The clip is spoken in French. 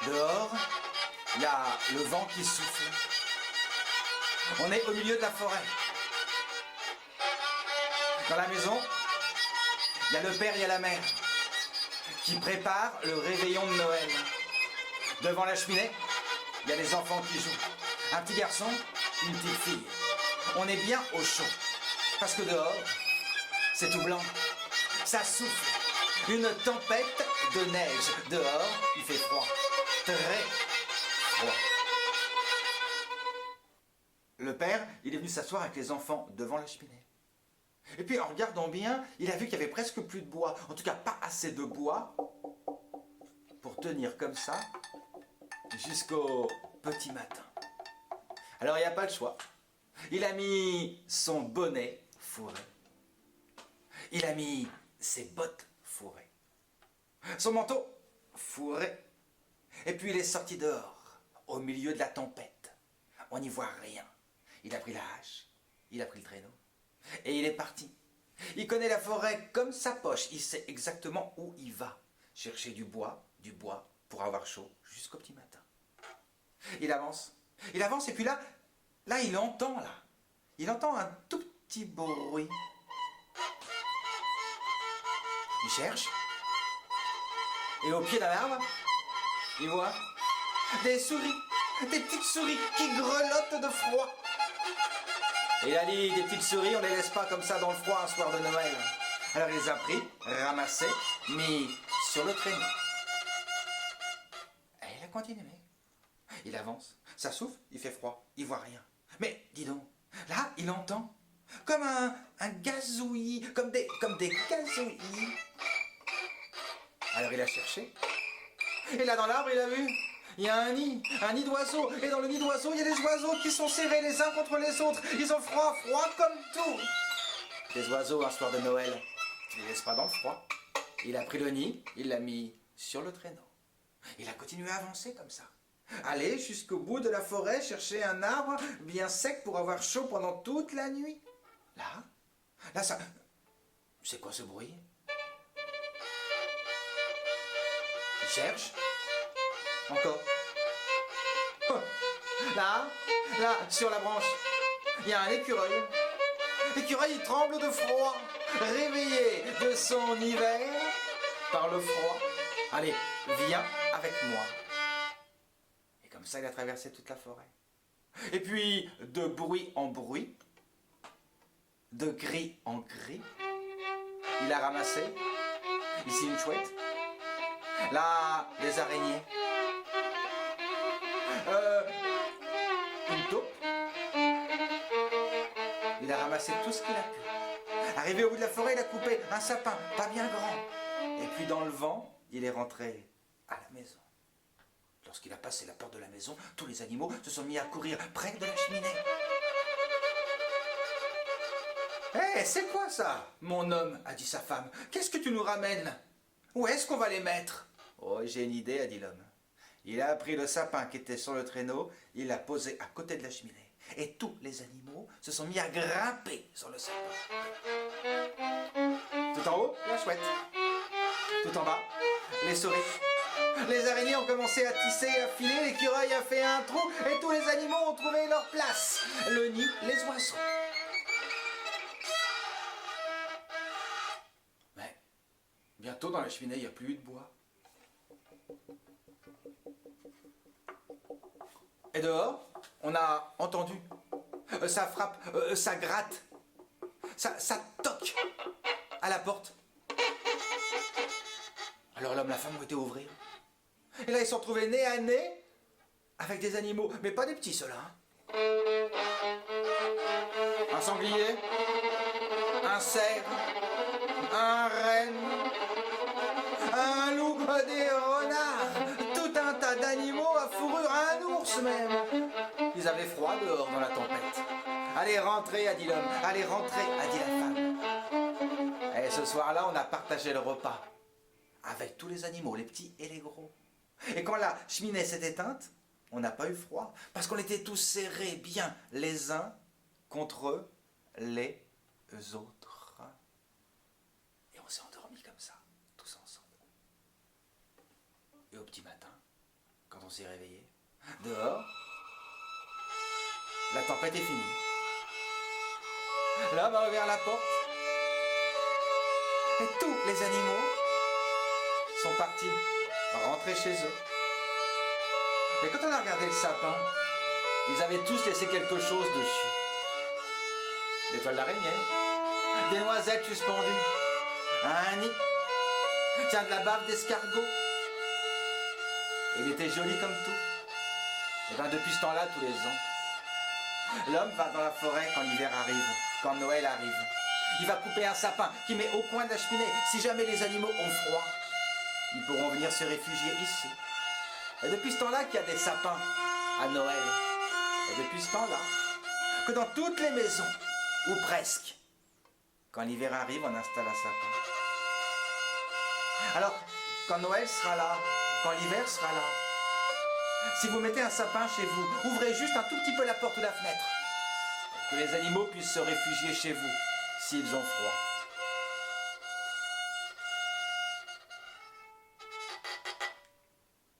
Dehors, il y a le vent qui souffle. On est au milieu de la forêt. Dans la maison, il y a le père, il y a la mère qui préparent le réveillon de Noël. Devant la cheminée, il y a les enfants qui jouent. Un petit garçon, une petite fille. On est bien au chaud. Parce que dehors, c'est tout blanc. Ça souffle. Une tempête de neige. Dehors, il fait froid. Très froid. Le père, il est venu s'asseoir avec les enfants devant la cheminée. Et puis en regardant bien, il a vu qu'il y avait presque plus de bois. En tout cas, pas assez de bois pour tenir comme ça jusqu'au petit matin. Alors il n'y a pas le choix. Il a mis son bonnet fourré. Il a mis ses bottes fourrées. Son manteau fourré. Et puis il est sorti dehors, au milieu de la tempête. On n'y voit rien. Il a pris la hache, il a pris le traîneau. Et il est parti. Il connaît la forêt comme sa poche. Il sait exactement où il va. Chercher du bois pour avoir chaud jusqu'au petit matin. Il avance et puis là il entend un tout petit bruit. Il cherche et au pied d'un arbre, il voit des souris, des petites souris qui grelottent de froid. Et il a dit, des petites souris, on les laisse pas comme ça dans le froid un soir de Noël. Alors il les a pris, ramassés, mis sur le traîneau. Et il a continué. Il avance, ça souffle, il fait froid, il voit rien. Mais dis donc, là il entend comme un gazouillis, comme des gazouillis. Alors il a cherché. Et là dans l'arbre il a vu, il y a un nid d'oiseaux. Et dans le nid d'oiseaux, il y a des oiseaux qui sont serrés les uns contre les autres. Ils ont froid comme tout. Les oiseaux, un soir de Noël, tu les laisses pas dans le froid. Il a pris le nid, il l'a mis sur le traîneau. Il a continué à avancer comme ça. Aller jusqu'au bout de la forêt, chercher un arbre bien sec pour avoir chaud pendant toute la nuit. Là ça... C'est quoi ce bruit? Il cherche. Encore. Oh. Là, sur la branche, il y a un écureuil. L'écureuil, il tremble de froid, réveillé de son hiver par le froid. Allez, viens avec moi. Et comme ça, il a traversé toute la forêt. Et puis, de bruit en bruit, de gris en gris, il a ramassé, ici une chouette, là, des araignées, une taupe. Il a ramassé tout ce qu'il a pu. Arrivé au bout de la forêt, il a coupé un sapin, pas bien grand. Et puis dans le vent, il est rentré à la maison. Lorsqu'il a passé la porte de la maison, tous les animaux se sont mis à courir près de la cheminée. Hé, c'est quoi ça, mon homme, a dit sa femme. Qu'est-ce que tu nous ramènes? Où est-ce qu'on va les mettre? Oh, j'ai une idée, a dit l'homme. Il a pris le sapin qui était sur le traîneau, il l'a posé à côté de la cheminée. Et tous les animaux se sont mis à grimper sur le sapin. Tout en haut, la chouette. Tout en bas, les souris. Les araignées ont commencé à tisser, à filer, l'écureuil a fait un trou et tous les animaux ont trouvé leur place. Le nid, les oiseaux. Mais bientôt dans la cheminée, il n'y a plus eu de bois. Et dehors, on a entendu, ça frappe, ça gratte, ça toque à la porte. Alors l'homme et la femme ont été ouvrir. Et là, ils se sont retrouvés nez à nez avec des animaux, mais pas des petits ceux-là. Un sanglier, un cerf, un renne, un loup, des renards, tout un tas d'animaux à fourrure, un ours même. Ils avaient froid dehors dans la tempête. Allez, rentrez, a dit l'homme. Allez, rentrez, a dit la femme. Et ce soir-là, on a partagé le repas avec tous les animaux, les petits et les gros. Et quand la cheminée s'est éteinte, on n'a pas eu froid, parce qu'on était tous serrés bien les uns contre les autres. Et on s'est endormis comme ça, tous ensemble. Et au petit matin, quand on s'est réveillé, dehors, la tempête est finie. L'homme a ouvert la porte et tous les animaux sont partis rentrer chez eux. Et quand on a regardé le sapin, ils avaient tous laissé quelque chose dessus. Des toiles d'araignée, des noisettes suspendues, un nid, tiens, de la bave d'escargot. Et il était joli comme tout. Et bien depuis ce temps-là, tous les ans, l'homme va dans la forêt quand l'hiver arrive, quand Noël arrive. Il va couper un sapin qui met au coin de la cheminée. Si jamais les animaux ont froid, ils pourront venir se réfugier ici. Et depuis ce temps-là qu'il y a des sapins à Noël. Et depuis ce temps-là, que dans toutes les maisons, ou presque, quand l'hiver arrive, on installe un sapin. Alors, quand Noël sera là, quand l'hiver sera là, si vous mettez un sapin chez vous, ouvrez juste un tout petit peu la porte ou la fenêtre, pour que les animaux puissent se réfugier chez vous, s'ils ont froid.